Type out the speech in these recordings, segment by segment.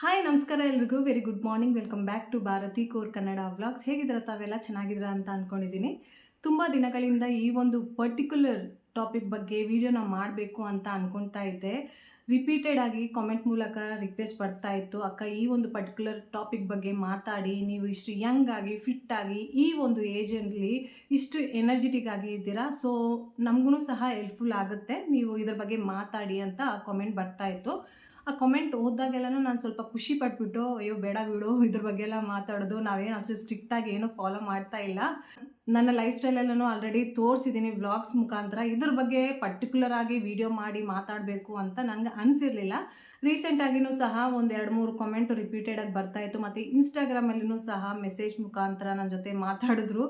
Hi ನಮಸ್ಕಾರ ಎಲ್ರಿಗೂ. Very good morning. Welcome back to Bharati core Kannada vlogs. ಹೇಗಿದ್ದೀರಾ ತಾವೆಲ್ಲ? ಚೆನ್ನಾಗಿದ್ದೀರಾ ಅಂತ ಅಂದ್ಕೊಂಡಿದ್ದೀನಿ. ತುಂಬ ದಿನಗಳಿಂದ ಈ ಒಂದು ಪರ್ಟಿಕ್ಯುಲರ್ ಟಾಪಿಕ್ ಬಗ್ಗೆ ವಿಡಿಯೋನ ಮಾಡಬೇಕು ಅಂತ ಅಂದ್ಕೊಳ್ತಾ ಇದ್ದೆ. ರಿಪೀಟೆಡ್ ಆಗಿ ಕಾಮೆಂಟ್ ಮೂಲಕ ರಿಕ್ವೆಸ್ಟ್ ಬರ್ತಾ ಇತ್ತು, ಅಕ್ಕ ಈ ಒಂದು ಪರ್ಟಿಕ್ಯುಲರ್ ಟಾಪಿಕ್ ಬಗ್ಗೆ ಮಾತಾಡಿ, ನೀವು ಇಷ್ಟು ಯಂಗ್ ಆಗಿ ಫಿಟ್ ಆಗಿ ಈ ಒಂದು ಏಜಲ್ಲಿ ಇಷ್ಟು ಎನರ್ಜೆಟಿಕ್ ಆಗಿ ಇದ್ದೀರಾ, ಸೊ ನಮಗೂ ಸಹ ಹೆಲ್ಪ್ಫುಲ್ ಆಗುತ್ತೆ, ನೀವು ಇದ್ರ ಬಗ್ಗೆ ಮಾತಾಡಿ ಅಂತ ಕಾಮೆಂಟ್ ಬರ್ತಾ ಇತ್ತು. ಆ ಕಮೆಂಟ್ ಓದಿದಾಗೆಲ್ಲನೂ ನಾನು ಸ್ವಲ್ಪ ಖುಷಿ ಪಟ್ಬಿಟ್ಟು, ಅಯ್ಯೋ ಬೇಡ ಬಿಡು ಇದ್ರ ಬಗ್ಗೆ ಎಲ್ಲ ಮಾತಾಡೋದು, ನಾವೇನು ಅಷ್ಟು ಸ್ಟ್ರಿಕ್ಟಾಗಿ ಏನೂ ಫಾಲೋ ಮಾಡ್ತಾ ಇಲ್ಲ, ನನ್ನ ಲೈಫ್ ಸ್ಟೈಲಲ್ಲೂ ಆಲ್ರೆಡಿ ತೋರಿಸಿದ್ದೀನಿ ವ್ಲಾಗ್ಸ್ ಮುಖಾಂತರ, ಇದ್ರ ಬಗ್ಗೆ ಪರ್ಟಿಕ್ಯುಲರ್ ಆಗಿ ವಿಡಿಯೋ ಮಾಡಿ ಮಾತಾಡಬೇಕು ಅಂತ ನನಗೆ ಅನಿಸಿರಲಿಲ್ಲ. ರೀಸೆಂಟಾಗಿಯೂ ಸಹ ಒಂದು 2-3 ಕಾಮೆಂಟು ರಿಪೀಟೆಡಾಗಿ ಬರ್ತಾಯಿತ್ತು, ಮತ್ತು ಇನ್ಸ್ಟಾಗ್ರಾಮಲ್ಲೂ ಸಹ ಮೆಸೇಜ್ ಮುಖಾಂತರ ನನ್ನ ಜೊತೆ ಮಾತಾಡಿದ್ರು.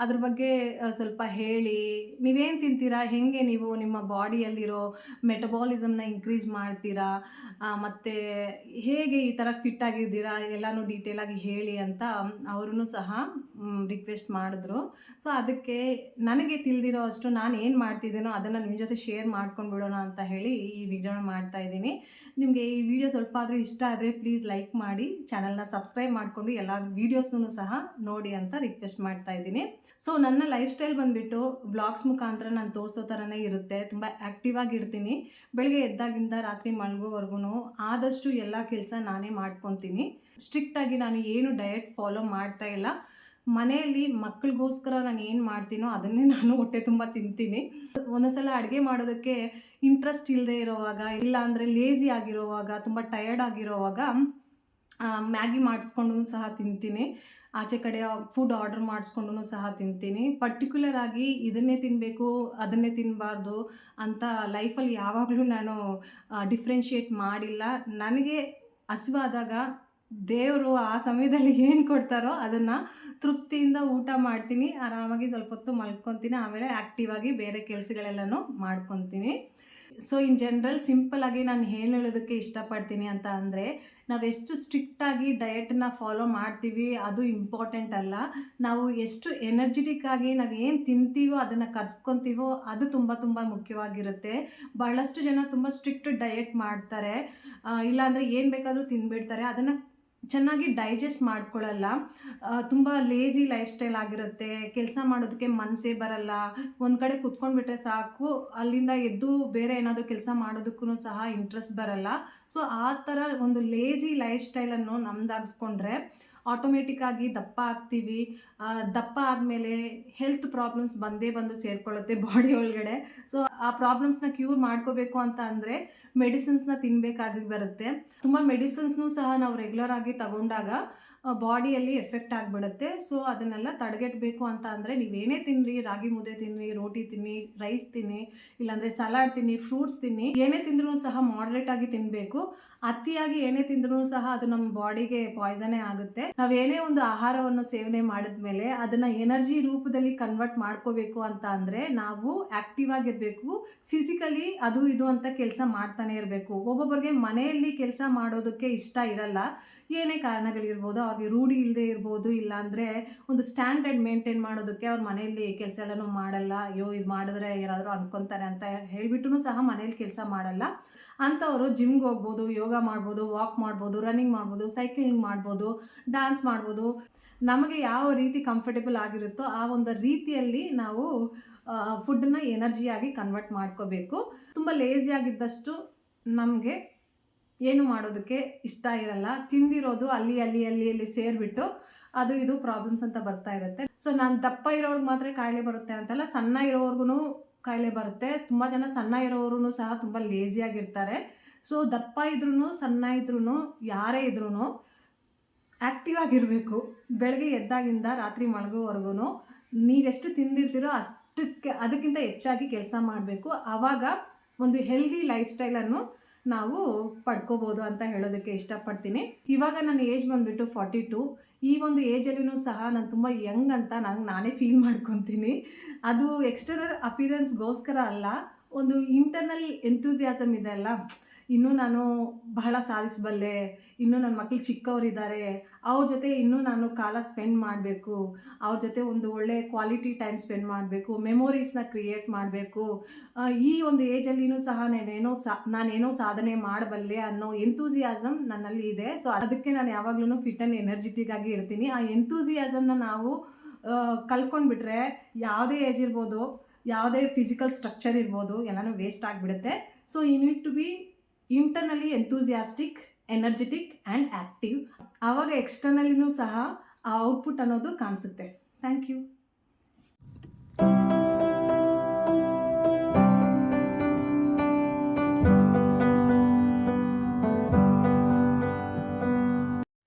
ಅದ್ರ ಬಗ್ಗೆ ಸ್ವಲ್ಪ ಹೇಳಿ, ನೀವೇನು ತಿಂತೀರಾ, ಹೇಗೆ ನೀವು ನಿಮ್ಮ ಬಾಡಿಯಲ್ಲಿರೋ ಮೆಟಬಾಲಿಸಮ್ನ ಇನ್ಕ್ರೀಸ್ ಮಾಡ್ತೀರಾ, ಮತ್ತು ಹೇಗೆ ಈ ಥರ ಫಿಟ್ ಆಗಿದ್ದೀರಾ ಎಲ್ಲನೂ ಡೀಟೇಲಾಗಿ ಹೇಳಿ ಅಂತ ಅವರೂ ಸಹ ರಿಕ್ವೆಸ್ಟ್ ಮಾಡಿದ್ರು. ಸೊ ಅದಕ್ಕೆ ನನಗೆ ತಿಳಿದಿರೋ ಅಷ್ಟು ನಾನು ಏನು ಮಾಡ್ತಿದ್ದೀನೋ ಅದನ್ನು ನಿಮ್ಮ ಜೊತೆ ಶೇರ್ ಮಾಡ್ಕೊಂಡು ಬಿಡೋಣ ಅಂತ ಹೇಳಿ ಈ ವಿಡಿಯೋನ ಮಾಡ್ತಾ ಇದ್ದೀನಿ. ನಿಮಗೆ ಈ ವಿಡಿಯೋ ಸ್ವಲ್ಪ ಆದರೂ ಇಷ್ಟ ಆದರೆ ಪ್ಲೀಸ್ ಲೈಕ್ ಮಾಡಿ, ಚಾನಲ್ನ ಸಬ್ಸ್ಕ್ರೈಬ್ ಮಾಡಿಕೊಂಡು ಎಲ್ಲ ವೀಡಿಯೋಸನ್ನು ಸಹ ನೋಡಿ ಅಂತ ರಿಕ್ವೆಸ್ಟ್ ಮಾಡ್ತಾ ಇದ್ದೀನಿ. ಸೊ ನನ್ನ ಲೈಫ್ ಸ್ಟೈಲ್ ಬಂದುಬಿಟ್ಟು ವ್ಲಾಗ್ಸ್ ಮುಖಾಂತರ ನಾನು ತೋರಿಸೋ ಥರನೇ ಇರುತ್ತೆ. ತುಂಬ ಆ್ಯಕ್ಟಿವ್ ಆಗಿರ್ತೀನಿ. ಬೆಳಗ್ಗೆ ಎದ್ದಾಗಿಂದ ರಾತ್ರಿ ಮಲಗೋವರೆಗೂ ಆದಷ್ಟು ಎಲ್ಲ ಕೆಲಸ ನಾನೇ ಮಾಡ್ಕೊತೀನಿ. ಸ್ಟ್ರಿಕ್ಟಾಗಿ ನಾನು ಏನು ಡಯಟ್ ಫಾಲೋ ಮಾಡ್ತಾ ಇಲ್ಲ. ಮನೆಯಲ್ಲಿ ಮಕ್ಕಳಿಗೋಸ್ಕರ ನಾನು ಏನು ಮಾಡ್ತೀನೋ ಅದನ್ನೇ ನಾನು ಹೊಟ್ಟೆ ತುಂಬ ತಿಂತೀನಿ. ಒಂದೊಂದ್ಸಲ ಅಡುಗೆ ಮಾಡೋದಕ್ಕೆ ಇಂಟ್ರೆಸ್ಟ್ ಇಲ್ಲದೆ ಇರೋವಾಗ, ಇಲ್ಲ ಅಂದರೆ ಲೇಝಿ ಆಗಿರೋವಾಗ, ತುಂಬ ಟಯರ್ಡ್ ಆಗಿರೋವಾಗ ಮ್ಯಾಗಿ ಮಾಡಿಸ್ಕೊಂಡು ಸಹ ತಿಂತೀನಿ. ಆಚೆ ಕಡೆ ಫುಡ್ ಆರ್ಡರ್ ಮಾಡಿಸ್ಕೊಂಡು ಸಹ ತಿಂತೀನಿ. ಪರ್ಟಿಕ್ಯುಲರ್ ಆಗಿ ಇದನ್ನೇ ತಿನ್ನಬೇಕು, ಅದನ್ನೇ ತಿನ್ನಬಾರ್ದು ಅಂತ ಲೈಫಲ್ಲಿ ಯಾವಾಗಲೂ ನಾನು ಡಿಫ್ರೆನ್ಷಿಯೇಟ್ ಮಾಡಿಲ್ಲ. ನನಗೆ ಹಸಿವಾದಾಗ ದೇವರು ಆ ಸಮಯದಲ್ಲಿ ಏನು ಕೊಡ್ತಾರೋ ಅದನ್ನು ತೃಪ್ತಿಯಿಂದ ಊಟ ಮಾಡ್ತೀನಿ, ಆರಾಮಾಗಿ ಸ್ವಲ್ಪ ಹೊತ್ತು ಮಲ್ಕೊತೀನಿ, ಆಮೇಲೆ ಆ್ಯಕ್ಟಿವ್ ಆಗಿ ಬೇರೆ ಕೆಲಸಗಳೆಲ್ಲನೂ ಮಾಡ್ಕೊತೀನಿ. ಸೊ ಇನ್ ಜನರಲ್ ಸಿಂಪಲ್ಲಾಗಿ ನಾನು ಏನು ಹೇಳೋದಕ್ಕೆ ಇಷ್ಟಪಡ್ತೀನಿ ಅಂತ ಅಂದರೆ, ನಾವೆಷ್ಟು ಸ್ಟ್ರಿಕ್ಟಾಗಿ ಡಯಟನ್ನ ಫಾಲೋ ಮಾಡ್ತೀವಿ ಅದು ಇಂಪಾರ್ಟೆಂಟ್ ಅಲ್ಲ, ನಾವು ಎಷ್ಟು ಎನರ್ಜೆಟಿಕ್ ಆಗಿ ನಾವು ಏನು ತಿಂತೀವೋ ಅದನ್ನು ಕರ್ಸ್ಕೊತೀವೋ ಅದು ತುಂಬ ತುಂಬ ಮುಖ್ಯವಾಗಿರುತ್ತೆ. ಬಹಳಷ್ಟು ಜನ ತುಂಬ ಸ್ಟ್ರಿಕ್ಟ್ ಡಯಟ್ ಮಾಡ್ತಾರೆ, ಇಲ್ಲಾಂದರೆ ಏನು ಬೇಕಾದರೂ ತಿಂದುಬಿಡ್ತಾರೆ, ಅದನ್ನು ಚೆನ್ನಾಗಿ ಡೈಜೆಸ್ಟ್ ಮಾಡ್ಕೊಳ್ಳಲ್ಲ. ತುಂಬ ಲೇಜಿ ಲೈಫ್ ಸ್ಟೈಲ್ ಆಗಿರುತ್ತೆ, ಕೆಲಸ ಮಾಡೋದಕ್ಕೆ ಮನಸ್ಸೇ ಬರಲ್ಲ, ಒಂದು ಕಡೆ ಕುತ್ಕೊಂಡ್ಬಿಟ್ರೆ ಸಾಕು, ಅಲ್ಲಿಂದ ಎದ್ದು ಬೇರೆ ಏನಾದರೂ ಕೆಲಸ ಮಾಡೋದಕ್ಕೂ ಸಹ ಇಂಟ್ರೆಸ್ಟ್ ಬರಲ್ಲ. ಸೊ ಆ ಥರ ಒಂದು ಲೇಜಿ ಲೈಫ್ ಸ್ಟೈಲನ್ನು ನಮ್ದಾಗಿಸ್ಕೊಂಡ್ರೆ ಆಟೋಮೆಟಿಕ್ಕಾಗಿ ದಪ್ಪ ಆಗ್ತೀವಿ. ದಪ್ಪ ಆದಮೇಲೆ ಹೆಲ್ತ್ ಪ್ರಾಬ್ಲಮ್ಸ್ ಬಂದು ಸೇರಿಕೊಳ್ಳುತ್ತೆ ಬಾಡಿ ಒಳಗಡೆ. ಸೊ ಆ ಪ್ರಾಬ್ಲಮ್ಸ್ನ ಕ್ಯೂರ್ ಮಾಡ್ಕೋಬೇಕು ಅಂತ ಅಂದರೆ ಮೆಡಿಸಿನ್ಸ್ನ ತಿನ್ನಬೇಕಾಗಿ ಬರುತ್ತೆ. ತುಂಬ ಮೆಡಿಸಿನ್ಸ್ನೂ ಸಹ ನಾವು ರೆಗ್ಯುಲರ್ ಆಗಿ ತಗೊಂಡಾಗ ಬಾಡಿಯಲ್ಲಿ ಎಫೆಕ್ಟ್ ಆಗಿಬಿಡುತ್ತೆ. ಸೊ ಅದನ್ನೆಲ್ಲ ತಡೆಗಟ್ಟಬೇಕು ಅಂತ ಅಂದರೆ ನೀವೇನೇ ತಿನ್ನಿರಿ, ರಾಗಿ ಮುದ್ದೆ ತಿನ್ನಿ, ರೋಟಿ ತಿನ್ನಿ, ರೈಸ್ ತಿನ್ನಿ, ಇಲ್ಲಾಂದರೆ ಸಲಾಡ್ ತಿನ್ನಿ, ಫ್ರೂಟ್ಸ್ ತಿನ್ನಿ, ಏನೇ ತಿಂದ್ರೂ ಸಹ ಮಾಡ್ರೇಟಾಗಿ ತಿನ್ನಬೇಕು. ಅತಿಯಾಗಿ ಏನೇ ತಿಂದ್ರೂ ಸಹ ಅದು ನಮ್ಮ ಬಾಡಿಗೆ ಪಾಯ್ಸನ್ನೇ ಆಗುತ್ತೆ. ನಾವೇನೇ ಒಂದು ಆಹಾರವನ್ನು ಸೇವನೆ ಮಾಡಿದ್ಮೇಲೆ ಅದನ್ನು ಎನರ್ಜಿ ರೂಪದಲ್ಲಿ ಕನ್ವರ್ಟ್ ಮಾಡ್ಕೋಬೇಕು ಅಂತ ಅಂದರೆ ನಾವು ಆ್ಯಕ್ಟಿವ್ ಆಗಿರಬೇಕು. ಫಿಸಿಕಲಿ ಅದು ಇದು ಅಂತ ಕೆಲಸ ಮಾಡ್ತಾನೆ ಇರಬೇಕು. ಒಬ್ಬೊಬ್ಬರಿಗೆ ಮನೆಯಲ್ಲಿ ಕೆಲಸ ಮಾಡೋದಕ್ಕೆ ಇಷ್ಟ ಇರಲ್ಲ, ಏನೇ ಕಾರಣಗಳಿರ್ಬೋದು, ಅವ್ರಿಗೆ ರೂಢಿ ಇಲ್ಲದೆ ಇರ್ಬೋದು, ಇಲ್ಲಾಂದರೆ ಒಂದು ಸ್ಟ್ಯಾಂಡರ್ಡ್ ಮೇಂಟೈನ್ ಮಾಡೋದಕ್ಕೆ ಅವ್ರ ಮನೆಯಲ್ಲಿ ಕೆಲಸ ಎಲ್ಲನೂ ಮಾಡಲ್ಲ. ಅಯ್ಯೋ ಇದು ಮಾಡಿದ್ರೆ ಏನಾದರೂ ಅನ್ಕೊತಾರೆ ಅಂತ ಹೇಳಿಬಿಟ್ಟು ಸಹ ಮನೇಲಿ ಕೆಲಸ ಮಾಡಲ್ಲ. ಅಂಥವರು ಜಿಮ್ಗೆ ಹೋಗ್ಬೋದು, ಯೋಗ ಮಾಡ್ಬೋದು, ವಾಕ್ ಮಾಡ್ಬೋದು, ರನ್ನಿಂಗ್ ಮಾಡ್ಬೋದು, ಸೈಕ್ಲಿಂಗ್ ಮಾಡ್ಬೋದು, ಡ್ಯಾನ್ಸ್ ಮಾಡ್ಬೋದು. ನಮಗೆ ಯಾವ ರೀತಿ ಕಂಫರ್ಟೇಬಲ್ ಆಗಿರುತ್ತೋ ಆ ಒಂದು ರೀತಿಯಲ್ಲಿ ನಾವು ಫುಡ್ಡನ್ನ ಎನರ್ಜಿಯಾಗಿ ಕನ್ವರ್ಟ್ ಮಾಡ್ಕೋಬೇಕು. ತುಂಬ ಲೇಜಿಯಾಗಿದ್ದಷ್ಟು ನಮಗೆ ಏನು ಮಾಡೋದಕ್ಕೆ ಇಷ್ಟ ಇರಲ್ಲ. ತಿಂದಿರೋದು ಅಲ್ಲಿ ಸೇರಿಬಿಟ್ಟು ಅದು ಇದು ಪ್ರಾಬ್ಲಮ್ಸ್ ಅಂತ ಬರ್ತಾ ಇರುತ್ತೆ. ಸೊ ನಾನು ದಪ್ಪ ಇರೋರ್ಗೆ ಮಾತ್ರ ಕಾಯಿಲೆ ಬರುತ್ತೆ ಅಂತಲ್ಲ, ಸಣ್ಣ ಇರೋರ್ಗು ಕಾಯಿಲೆ ಬರುತ್ತೆ. ತುಂಬ ಜನ ಸಣ್ಣ ಇರೋರು ಸಹ ತುಂಬ ಲೇಜಿಯಾಗಿರ್ತಾರೆ. ಸೊ ದಪ್ಪ ಇದ್ರೂ ಸಣ್ಣ ಇದ್ರೂ ಯಾರೇ ಇದ್ರೂ ಆ್ಯಕ್ಟಿವ್ ಆಗಿರಬೇಕು. ಬೆಳಗ್ಗೆ ಎದ್ದಾಗಿಂದ ರಾತ್ರಿ ಮಲಗೋವರೆಗೂ ನೀವೆಷ್ಟು ತಿಂದಿರ್ತೀರೋ ಅಷ್ಟಕ್ಕೆ ಅದಕ್ಕಿಂತ ಹೆಚ್ಚಾಗಿ ಕೆಲಸ ಮಾಡಬೇಕು. ಆವಾಗ ಒಂದು ಹೆಲ್ದಿ ಲೈಫ್ ಸ್ಟೈಲನ್ನು ನಾವು ಪಡ್ಕೋಬೋದು ಅಂತ ಹೇಳೋದಕ್ಕೆ ಇಷ್ಟಪಡ್ತೀನಿ. ಇವಾಗ ನನ್ನ ಏಜ್ ಬಂದುಬಿಟ್ಟು 42. ಈ ಒಂದು ಏಜಲ್ಲಿನೂ ಸಹ ನಾನು ತುಂಬ ಯಂಗ್ ಅಂತ ನಾನೇ ಫೀಲ್ ಮಾಡ್ಕೊತೀನಿ. ಅದು ಎಕ್ಸ್ಟರ್ನಲ್ ಅಪಿಯರೆನ್ಸ್ಗೋಸ್ಕರ ಅಲ್ಲ, ಒಂದು ಇಂಟರ್ನಲ್ ಎಂಥೂಸಿಯಾಸಮ್ ಇದೆ ಅಲ್ಲ, ಇನ್ನೂ ನಾನು ಬಹಳ ಸಾಧಿಸಬಲ್ಲೆ, ಇನ್ನೂ ನನ್ನ ಮಕ್ಕಳು ಚಿಕ್ಕವರಿದ್ದಾರೆ, ಅವ್ರ ಜೊತೆ ಇನ್ನೂ ನಾನು ಕಾಲ ಸ್ಪೆಂಡ್ ಮಾಡಬೇಕು, ಅವ್ರ ಜೊತೆ ಒಂದು ಒಳ್ಳೆ ಕ್ವಾಲಿಟಿ ಟೈಮ್ ಸ್ಪೆಂಡ್ ಮಾಡಬೇಕು, ಮೆಮೊರೀಸ್ನ ಕ್ರಿಯೇಟ್ ಮಾಡಬೇಕು, ಈ ಒಂದು ಏಜಲ್ಲಿನೂ ಸಹ ನಾನೇನೋ ಸಾಧನೆ ಮಾಡಬಲ್ಲೆ ಅನ್ನೋ ಎಂತೂಸಿಯಾಸಮ್ ನನ್ನಲ್ಲಿ ಇದೆ. ಸೊ ಅದಕ್ಕೆ ನಾನು ಯಾವಾಗ್ಲೂ ಫಿಟ್ ಆ್ಯಂಡ್ ಎನರ್ಜೆಟಿಕ್ ಆಗಿ ಇರ್ತೀನಿ. ಆ ಎಂತೂಸಿಯಾಸಮ್ನ ನಾವು ಕಲ್ತ್ಕೊಂಡ್ಬಿಟ್ರೆ ಯಾವುದೇ ಏಜ್ ಇರ್ಬೋದು, ಯಾವುದೇ ಫಿಸಿಕಲ್ ಸ್ಟ್ರಕ್ಚರ್ ಇರ್ಬೋದು, ಎಲ್ಲನೂ ವೇಸ್ಟ್ ಆಗಿಬಿಡುತ್ತೆ. So you need to be internally enthusiastic, energetic and active. ಆವಾಗ ಎಕ್ಸ್ಟರ್ನಲಿನೂ ಸಹ ಆ ಔಟ್ಪುಟ್ ಅನ್ನೋದು ಕಾಣಿಸುತ್ತೆ. Thank you.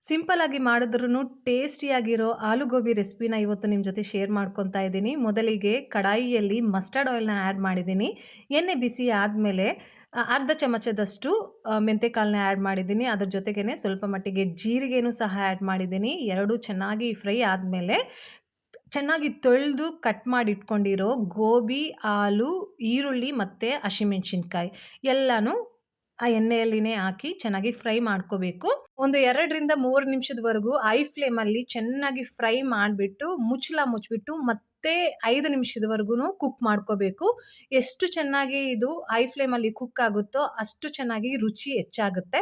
ಸಿಂಪಲ್ ಆಗಿ ಮಾಡಿದ್ರೂ ಟೇಸ್ಟಿಯಾಗಿರೋ ಆಲೂಗೋಬಿ ರೆಸಿಪಿನ ಇವತ್ತು ನಿಮ್ಮ ಜೊತೆ ಶೇರ್ ಮಾಡ್ಕೊತಾ ಇದ್ದೀನಿ. ಮೊದಲಿಗೆ ಕಡಾಯಿಯಲ್ಲಿ ಮಸ್ಟರ್ಡ್ ಆಯಿಲ್ನ ಆ್ಯಡ್ ಮಾಡಿದ್ದೀನಿ. ಎಣ್ಣೆ ಬಿಸಿ ಆದಮೇಲೆ ಅರ್ಧ ಚಮಚದಷ್ಟು ಮೆಂತೆಕಾಳನ್ನ ಆ್ಯಡ್ ಮಾಡಿದ್ದೀನಿ. ಅದ್ರ ಜೊತೆಗೇ ಸ್ವಲ್ಪ ಮಟ್ಟಿಗೆ ಜೀರಿಗೆನೂ ಸಹ ಆ್ಯಡ್ ಮಾಡಿದ್ದೀನಿ. ಎರಡೂ ಚೆನ್ನಾಗಿ ಫ್ರೈ ಆದಮೇಲೆ ಚೆನ್ನಾಗಿ ತೊಳೆದು ಕಟ್ ಮಾಡಿ ಇಟ್ಕೊಂಡಿರೋ ಗೋಬಿ, ಆಲೂ, ಈರುಳ್ಳಿ ಮತ್ತು ಹಸಿಮೆಣ್ಸಿನ್ಕಾಯಿ ಎಲ್ಲನೂ ಆ ಎಣ್ಣೆಯಲ್ಲಿನೇ ಹಾಕಿ ಚೆನ್ನಾಗಿ ಫ್ರೈ ಮಾಡ್ಕೋಬೇಕು. ಒಂದು 2ರಿಂದ 3 ನಿಮಿಷದವರೆಗೂ ಐ ಫ್ಲೇಮಲ್ಲಿ ಚೆನ್ನಾಗಿ ಫ್ರೈ ಮಾಡಿಬಿಟ್ಟು ಮುಚ್ಚಿಬಿಟ್ಟು ಮತ್ತೆ 5 ನಿಮಿಷದವರೆಗೂ ಕುಕ್ ಮಾಡ್ಕೋಬೇಕು. ಎಷ್ಟು ಚೆನ್ನಾಗಿ ಇದು ಐ ಫ್ಲೇಮಲ್ಲಿ ಕುಕ್ ಆಗುತ್ತೋ ಅಷ್ಟು ಚೆನ್ನಾಗಿ ರುಚಿ ಹೆಚ್ಚಾಗುತ್ತೆ.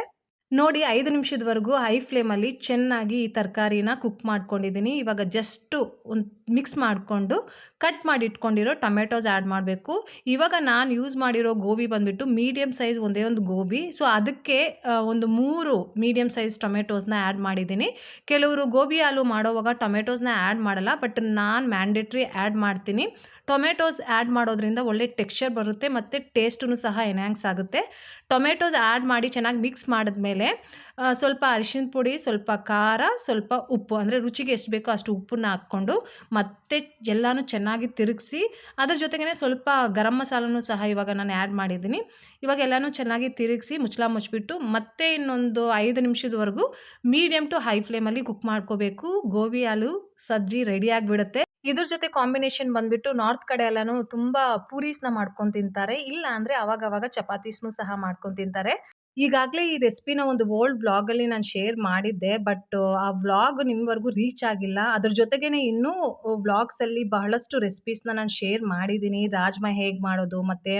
ನೋಡಿ 5 ನಿಮಿಷದವರೆಗೂ ಹೈ ಫ್ಲೇಮಲ್ಲಿ ಚೆನ್ನಾಗಿ ಈ ತರಕಾರಿನ ಕುಕ್ ಮಾಡ್ಕೊಂಡಿದ್ದೀನಿ. ಇವಾಗ ಜಸ್ಟು ಒಂದು ಮಿಕ್ಸ್ ಮಾಡಿಕೊಂಡು ಕಟ್ ಮಾಡಿ ಇಟ್ಕೊಂಡಿರೋ ಟೊಮೆಟೋಸ್ ಆ್ಯಡ್ ಮಾಡಬೇಕು. ಇವಾಗ ನಾನು ಯೂಸ್ ಮಾಡಿರೋ ಗೋಬಿ ಬಂದುಬಿಟ್ಟು ಮೀಡಿಯಮ್ ಸೈಜ್ ಒಂದೇ ಒಂದು ಗೋಬಿ. ಸೊ ಅದಕ್ಕೆ ಒಂದು 3 ಮೀಡಿಯಮ್ ಸೈಜ್ ಟೊಮೆಟೋಸ್ನ ಆ್ಯಡ್ ಮಾಡಿದ್ದೀನಿ. ಕೆಲವರು ಗೋಬಿ ಆಲೂ ಮಾಡೋವಾಗ ಟೊಮೆಟೋಸ್ನ ಆ್ಯಡ್ ಮಾಡಲ್ಲ, ಬಟ್ ನಾನು ಮ್ಯಾಂಡೇಟ್ರಿ ಆ್ಯಡ್ ಮಾಡ್ತೀನಿ. ಟೊಮೆಟೋಸ್ ಆ್ಯಡ್ ಮಾಡೋದ್ರಿಂದ ಒಳ್ಳೆ ಟೆಕ್ಸ್ಚರ್ ಬರುತ್ತೆ ಮತ್ತು ಟೇಸ್ಟೂ ಸಹ ಎನ್ಹ್ಯಾನ್ಸ್ ಆಗುತ್ತೆ. ಟೊಮೆಟೋಸ್ ಆ್ಯಡ್ ಮಾಡಿ ಚೆನ್ನಾಗಿ ಮಿಕ್ಸ್ ಮಾಡಿದ್ಮೇಲೆ ಸ್ವಲ್ಪ ಅರಿಶಿನ ಪುಡಿ, ಸ್ವಲ್ಪ ಖಾರ, ಸ್ವಲ್ಪ ಉಪ್ಪು, ಅಂದರೆ ರುಚಿಗೆ ಎಷ್ಟು ಬೇಕೋ ಅಷ್ಟು ಉಪ್ಪನ್ನ ಹಾಕ್ಕೊಂಡು ಮತ್ತೆ ಎಲ್ಲನೂ ಚೆನ್ನಾಗಿ ತಿರುಗಿಸಿ ಅದ್ರ ಜೊತೆಗೇ ಸ್ವಲ್ಪ ಗರಂ ಮಸಾಲನೂ ಸಹ ಇವಾಗ ನಾನು ಆ್ಯಡ್ ಮಾಡಿದ್ದೀನಿ. ಇವಾಗ ಎಲ್ಲನೂ ಚೆನ್ನಾಗಿ ತಿರುಗಿಸಿ ಮುಚ್ಚಿಬಿಟ್ಟು ಮತ್ತೆ ಇನ್ನೊಂದು 5 ನಿಮಿಷದವರೆಗೂ ಮೀಡಿಯಮ್ ಟು ಹೈ ಫ್ಲೇಮಲ್ಲಿ ಕುಕ್ ಮಾಡ್ಕೋಬೇಕು. ಗೋಬಿ ಆಲೂ ಸಬ್ಜಿ ರೆಡಿ ಆಗಿಬಿಡುತ್ತೆ. ಇದ್ರ ಜೊತೆ ಕಾಂಬಿನೇಷನ್ ಬಂದುಬಿಟ್ಟು ನಾರ್ತ್ ಕಡೆ ಎಲ್ಲನೂ ತುಂಬ ಪೂರೀಸ್ನ ಮಾಡ್ಕೊಂಡು ತಿಂತಾರೆ, ಇಲ್ಲ ಅಂದರೆ ಅವಾಗವಾಗ ಚಪಾತೀಸ್ನೂ ಸಹ ಮಾಡ್ಕೊಂಡು ತಿಂತಾರೆ. ಈಗಾಗಲೇ ಈ ರೆಸಿಪಿನ ಒಂದು ಓಲ್ಡ್ ವ್ಲಾಗಲ್ಲಿ ನಾನು ಶೇರ್ ಮಾಡಿದ್ದೆ, ಬಟ್ ಆ ವ್ಲಾಗ್ ನಿಮ್ಮವರೆಗೂ ರೀಚ್ ಆಗಿಲ್ಲ. ಅದ್ರ ಜೊತೆಗೇ ಇನ್ನೂ ವ್ಲಾಗ್ಸಲ್ಲಿ ಬಹಳಷ್ಟು ರೆಸಿಪೀಸ್ನ ನಾನು ಶೇರ್ ಮಾಡಿದ್ದೀನಿ. ರಾಜ್ಮಾ ಹೇಗೆ ಮಾಡೋದು, ಮತ್ತು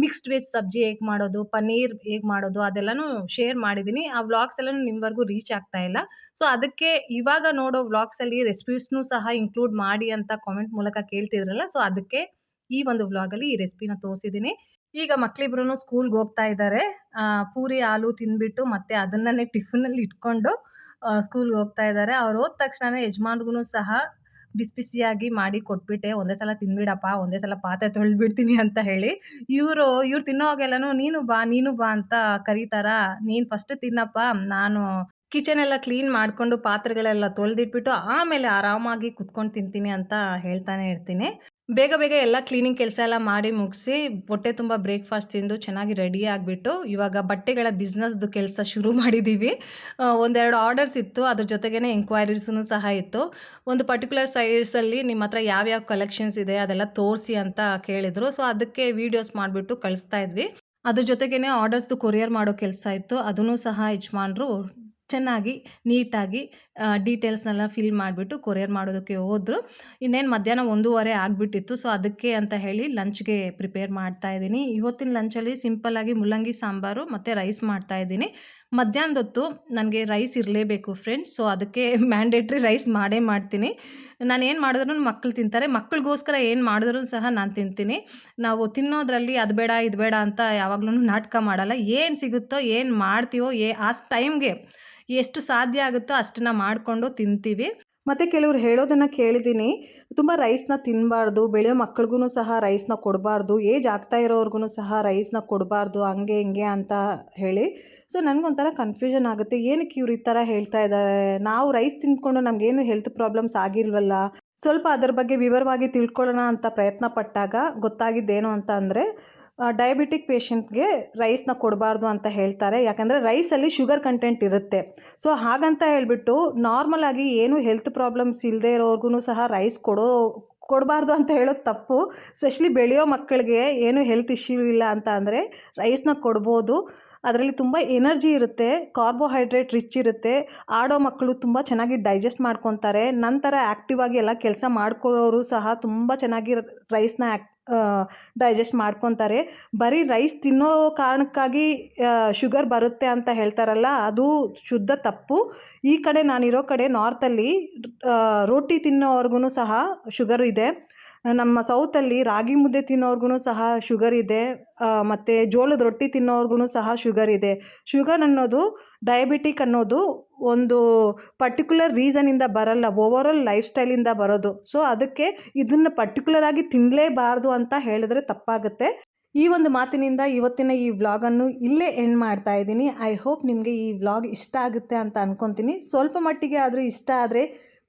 ಮಿಕ್ಸ್ಡ್ ವೆಜ್ ಸಬ್ಜಿ ಹೇಗೆ ಮಾಡೋದು, ಪನ್ನೀರ್ ಹೇಗೆ ಮಾಡೋದು, ಅದೆಲ್ಲನೂ ಶೇರ್ ಮಾಡಿದ್ದೀನಿ. ಆ ವ್ಲಾಗ್ಸ್ ಎಲ್ಲನೂ ನಿಮ್ಮವರೆಗೂ ರೀಚ್ ಆಗ್ತಾ ಇಲ್ಲ. ಸೊ ಅದಕ್ಕೆ ಇವಾಗ ನೋಡೋ ವ್ಲಾಗ್ಸಲ್ಲಿ ರೆಸಿಪೀಸ್ನೂ ಸಹ ಇನ್ಕ್ಲೂಡ್ ಮಾಡಿ ಅಂತ ಕಾಮೆಂಟ್ ಮೂಲಕ ಕೇಳ್ತಿದ್ರಲ್ಲ, ಸೊ ಅದಕ್ಕೆ ಈ ಒಂದು ವ್ಲಾಗಲ್ಲಿ ಈ ರೆಸಿಪಿನ ತೋರಿಸಿದ್ದೀನಿ. ಈಗ ಮಕ್ಕಳಿಬ್ರು ಸ್ಕೂಲ್ಗೆ ಹೋಗ್ತಾ ಇದ್ದಾರೆ. ಪೂರಿ ಆಲೂ ತಿಂದ್ಬಿಟ್ಟು ಮತ್ತೆ ಅದನ್ನೇ ಟಿಫಿನಲ್ಲಿ ಇಟ್ಕೊಂಡು ಸ್ಕೂಲ್ಗೆ ಹೋಗ್ತಾ ಇದ್ದಾರೆ. ಅವ್ರು ಹೋದ ತಕ್ಷಣ ಯಜಮಾನ್ರಿಗೂ ಸಹ ಬಿಸಿಯಾಗಿ ಮಾಡಿ ಕೊಟ್ಬಿಟ್ಟೆ, ಒಂದೇ ಸಲ ತಿಂದ್ಬಿಡಪ್ಪ, ಒಂದೇ ಸಲ ಪಾತ್ರೆ ತೊಳೆದ್ಬಿಡ್ತೀನಿ ಅಂತ ಹೇಳಿ. ಇವ್ರು ತಿನ್ನೋವಾಗೆಲ್ಲನೂ ನೀನು ಬಾ ಅಂತ ಕರೀತಾರ. ನೀನು ಫಸ್ಟ್ ತಿನ್ನಪ್ಪ, ನಾನು ಕಿಚನ್ ಎಲ್ಲ ಕ್ಲೀನ್ ಮಾಡಿಕೊಂಡು ಪಾತ್ರೆಗಳೆಲ್ಲ ತೊಳೆದಿಟ್ಬಿಟ್ಟು ಆಮೇಲೆ ಆರಾಮಾಗಿ ಕುತ್ಕೊಂಡು ತಿಂತೀನಿ ಅಂತ ಹೇಳ್ತಾನೆ ಇರ್ತೀನಿ. ಬೇಗ ಎಲ್ಲ ಕ್ಲೀನಿಂಗ್ ಕೆಲಸ ಎಲ್ಲ ಮಾಡಿ ಮುಗಿಸಿ ಹೊಟ್ಟೆ ತುಂಬ ಬ್ರೇಕ್ಫಾಸ್ಟ್ ತಿಂದು ಚೆನ್ನಾಗಿ ರೆಡಿ ಆಗಿಬಿಟ್ಟು ಇವಾಗ ಬಟ್ಟೆಗಳ ಬಿಸ್ನೆಸ್ದು ಕೆಲಸ ಶುರು ಮಾಡಿದ್ದೀವಿ. ಒಂದೆರಡು ಆರ್ಡರ್ಸ್ ಇತ್ತು, ಅದ್ರ ಜೊತೆಗೇ ಎಂಕ್ವೈರೀಸೂ ಸಹ ಇತ್ತು. ಒಂದು ಪರ್ಟಿಕ್ಯುಲರ್ ಸೈಟ್ಸಲ್ಲಿ ನಿಮ್ಮ ಹತ್ರ ಯಾವ್ಯಾವ ಕಲೆಕ್ಷನ್ಸ್ ಇದೆ ಅದೆಲ್ಲ ತೋರಿಸಿ ಅಂತ ಕೇಳಿದರು. ಸೊ ಅದಕ್ಕೆ ವೀಡಿಯೋಸ್ ಮಾಡಿಬಿಟ್ಟು ಕಳಿಸ್ತಾ ಇದ್ವಿ. ಅದ್ರ ಜೊತೆಗೇ ಆರ್ಡರ್ಸ್ದು ಕೊರಿಯರ್ ಮಾಡೋ ಕೆಲಸ ಇತ್ತು, ಅದನ್ನು ಸಹ ಯಜಮಾನ್ರು ಚೆನ್ನಾಗಿ ನೀಟಾಗಿ ಡೀಟೇಲ್ಸ್ನೆಲ್ಲ ಫಿಲ್ ಮಾಡಿಬಿಟ್ಟು ಕೊರಿಯರ್ ಮಾಡೋದಕ್ಕೆ ಹೋದರು. ಇನ್ನೇನು ಮಧ್ಯಾಹ್ನ 1:30 ಆಗಿಬಿಟ್ಟಿತ್ತು. ಸೊ ಅದಕ್ಕೆ ಅಂತ ಹೇಳಿ ಲಂಚ್ಗೆ ಪ್ರಿಪೇರ್ ಮಾಡ್ತಾಯಿದ್ದೀನಿ. ಇವತ್ತಿನ ಲಂಚಲ್ಲಿ ಸಿಂಪಲ್ಲಾಗಿ ಮುಲ್ಲಂಗಿ ಸಾಂಬಾರು ಮತ್ತು ರೈಸ್ ಮಾಡ್ತಾಯಿದ್ದೀನಿ. ಮಧ್ಯಾಹ್ನದ ಹೊತ್ತು ನನಗೆ ರೈಸ್ ಇರಲೇಬೇಕು ಫ್ರೆಂಡ್ಸ್. ಸೊ ಅದಕ್ಕೆ ಮ್ಯಾಂಡೇಟ್ರಿ ರೈಸ್ ಮಾಡೇ ಮಾಡ್ತೀನಿ. ನಾನೇನು ಮಾಡಿದ್ರೂ ಮಕ್ಕಳು ತಿಂತಾರೆ, ಮಕ್ಕಳಿಗೋಸ್ಕರ ಏನು ಮಾಡಿದ್ರೂ ಸಹ ನಾನು ತಿಂತೀನಿ. ನಾವು ತಿನ್ನೋದ್ರಲ್ಲಿ ಅದು ಬೇಡ ಇದು ಬೇಡ ಅಂತ ಯಾವಾಗ್ಲೂ ನಾಟಕ ಮಾಡಲ್ಲ. ಏನು ಸಿಗುತ್ತೋ ಏನು ಮಾಡ್ತೀವೋ ಆ ಟೈಮ್ಗೆ ಎಷ್ಟು ಸಾಧ್ಯ ಆಗುತ್ತೋ ಅಷ್ಟನ್ನು ಮಾಡಿಕೊಂಡು ತಿಂತೀವಿ. ಮತ್ತು ಕೆಲವ್ರು ಹೇಳೋದನ್ನು ಕೇಳಿದ್ದೀನಿ, ತುಂಬ ರೈಸ್ನ ತಿನ್ನಬಾರ್ದು, ಬೆಳೆಯೋ ಮಕ್ಳಿಗೂ ಸಹ ರೈಸ್ನ ಕೊಡಬಾರ್ದು, ಏಜ್ ಆಗ್ತಾ ಇರೋರ್ಗು ಸಹ ರೈಸ್ನ ಕೊಡಬಾರ್ದು, ಹಂಗೆ ಹಿಂಗೆ ಅಂತ ಹೇಳಿ. ಸೊ ನನಗೊಂಥರ ಕನ್ಫ್ಯೂಷನ್ ಆಗುತ್ತೆ, ಏನಕ್ಕೆ ಇವ್ರು ಈ ಥರ ಹೇಳ್ತಾ ಇದ್ದಾರೆ. ನಾವು ರೈಸ್ ತಿಂದ್ಕೊಂಡು ನಮಗೇನು ಹೆಲ್ತ್ ಪ್ರಾಬ್ಲಮ್ಸ್ ಆಗಿಲ್ವಲ್ಲ. ಸ್ವಲ್ಪ ಅದರ ಬಗ್ಗೆ ವಿವರವಾಗಿ ತಿಳ್ಕೊಳ್ಳೋಣ ಅಂತ ಪ್ರಯತ್ನ ಪಟ್ಟಾಗ ಗೊತ್ತಾಗಿದ್ದೇನು ಅಂತ ಅಂದರೆ, ಡಯಾಬಿಟಿಕ್ ಪೇಷಂಟ್ಗೆ ರೈಸ್ನ ಕೊಡಬಾರ್ದು ಅಂತ ಹೇಳ್ತಾರೆ. ಯಾಕಂದರೆ ರೈಸಲ್ಲಿ ಶುಗರ್ ಕಂಟೆಂಟ್ ಇರುತ್ತೆ. ಸೊ ಹಾಗಂತ ಹೇಳಿಬಿಟ್ಟು ನಾರ್ಮಲಾಗಿ ಏನು ಹೆಲ್ತ್ ಪ್ರಾಬ್ಲಮ್ಸ್ ಇಲ್ಲದೆ ಇರೋರ್ಗು ಸಹ ರೈಸ್ ಕೊಡಬಾರ್ದು ಅಂತ ಹೇಳೋದು ತಪ್ಪು. ಸ್ಪೆಷಲಿ ಬೆಳೆಯೋ ಮಕ್ಕಳಿಗೆ ಏನು ಹೆಲ್ತ್ ಇಶ್ಯೂ ಇಲ್ಲ ಅಂತ ಅಂದರೆ ರೈಸ್ನ ಕೊಡ್ಬೋದು. ಅದರಲ್ಲಿ ತುಂಬ ಎನರ್ಜಿ ಇರುತ್ತೆ, ಕಾರ್ಬೋಹೈಡ್ರೇಟ್ ರಿಚ್ ಇರುತ್ತೆ. ಆಡೋ ಮಕ್ಕಳು ತುಂಬ ಚೆನ್ನಾಗಿ ಡೈಜೆಸ್ಟ್ ಮಾಡ್ಕೊತಾರೆ. ನಂತರ ಆ್ಯಕ್ಟಿವ್ ಆಗಿ ಎಲ್ಲ ಕೆಲಸ ಮಾಡ್ಕೊಳ್ಳೋರು ಸಹ ತುಂಬ ಚೆನ್ನಾಗಿ ರೈಸ್ನ ಡೈಜೆಸ್ಟ್ ಮಾಡ್ಕೊತಾರೆ. ಬರೀ ರೈಸ್ ತಿನ್ನೋ ಕಾರಣಕ್ಕಾಗಿ ಶುಗರ್ ಬರುತ್ತೆ ಅಂತ ಹೇಳ್ತಾರಲ್ಲ, ಅದು ಶುದ್ಧ ತಪ್ಪು. ಈ ಕಡೆ ನಾನಿರೋ ಕಡೆ ನಾರ್ತಲ್ಲಿ ರೋಟಿ ತಿನ್ನೋರ್ಗು ಸಹ ಶುಗರ್ ಇದೆ. ನಮ್ಮ ಸೌತಲ್ಲಿ ರಾಗಿ ಮುದ್ದೆ ತಿನ್ನೋರ್ಗು ಸಹ ಶುಗರ್ ಇದೆ. ಮತ್ತು ಜೋಳದ ರೊಟ್ಟಿ ತಿನ್ನೋರ್ಗು ಸಹ ಶುಗರ್ ಇದೆ. ಶುಗರ್ ಅನ್ನೋದು, ಡಯಾಬಿಟಿಕ್ ಅನ್ನೋದು ಒಂದು ಪರ್ಟಿಕ್ಯುಲರ್ ರೀಸನಿಂದ ಬರಲ್ಲ, ಓವರಾಲ್ ಲೈಫ್ ಸ್ಟೈಲಿಂದ ಬರೋದು. ಸೊ ಅದಕ್ಕೆ ಇದನ್ನು ಪರ್ಟಿಕ್ಯುಲರ್ ಆಗಿ ತಿನ್ನಲೇಬಾರ್ದು ಅಂತ ಹೇಳಿದ್ರೆ ತಪ್ಪಾಗುತ್ತೆ. ಈ ಒಂದು ಮಾತಿನಿಂದ ಇವತ್ತಿನ ಈ ವ್ಲಾಗನ್ನು ಇಲ್ಲೇ ಎಂಡ್ ಮಾಡ್ತಾ ಇದ್ದೀನಿ. ಐ ಹೋಪ್ ನಿಮಗೆ ಈ ವ್ಲಾಗ್ ಇಷ್ಟ ಆಗುತ್ತೆ ಅಂತ ಅಂದ್ಕೊತೀನಿ. ಸ್ವಲ್ಪ ಮಟ್ಟಿಗೆ ಆದರೂ ಇಷ್ಟ ಆದರೆ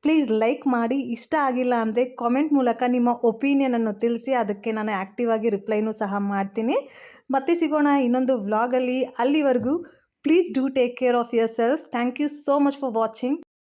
ಪ್ಲೀಸ್ ಲೈಕ್ ಮಾಡಿ. ಇಷ್ಟ ಆಗಿಲ್ಲ ಅಂದರೆ ಕಾಮೆಂಟ್ ಮೂಲಕ ನಿಮ್ಮ ಒಪಿನಿಯನನ್ನು ತಿಳಿಸಿ, ಅದಕ್ಕೆ ನಾನು ಆ್ಯಕ್ಟಿವ್ ಆಗಿ ರಿಪ್ಲೈನೂ ಸಹ ಮಾಡ್ತೀನಿ. ಮತ್ತೆ ಸಿಗೋಣ ಇನ್ನೊಂದು ವ್ಲಾಗಲ್ಲಿ. ಅಲ್ಲಿವರೆಗೂ please do take care of yourself. Thank you so much for watching.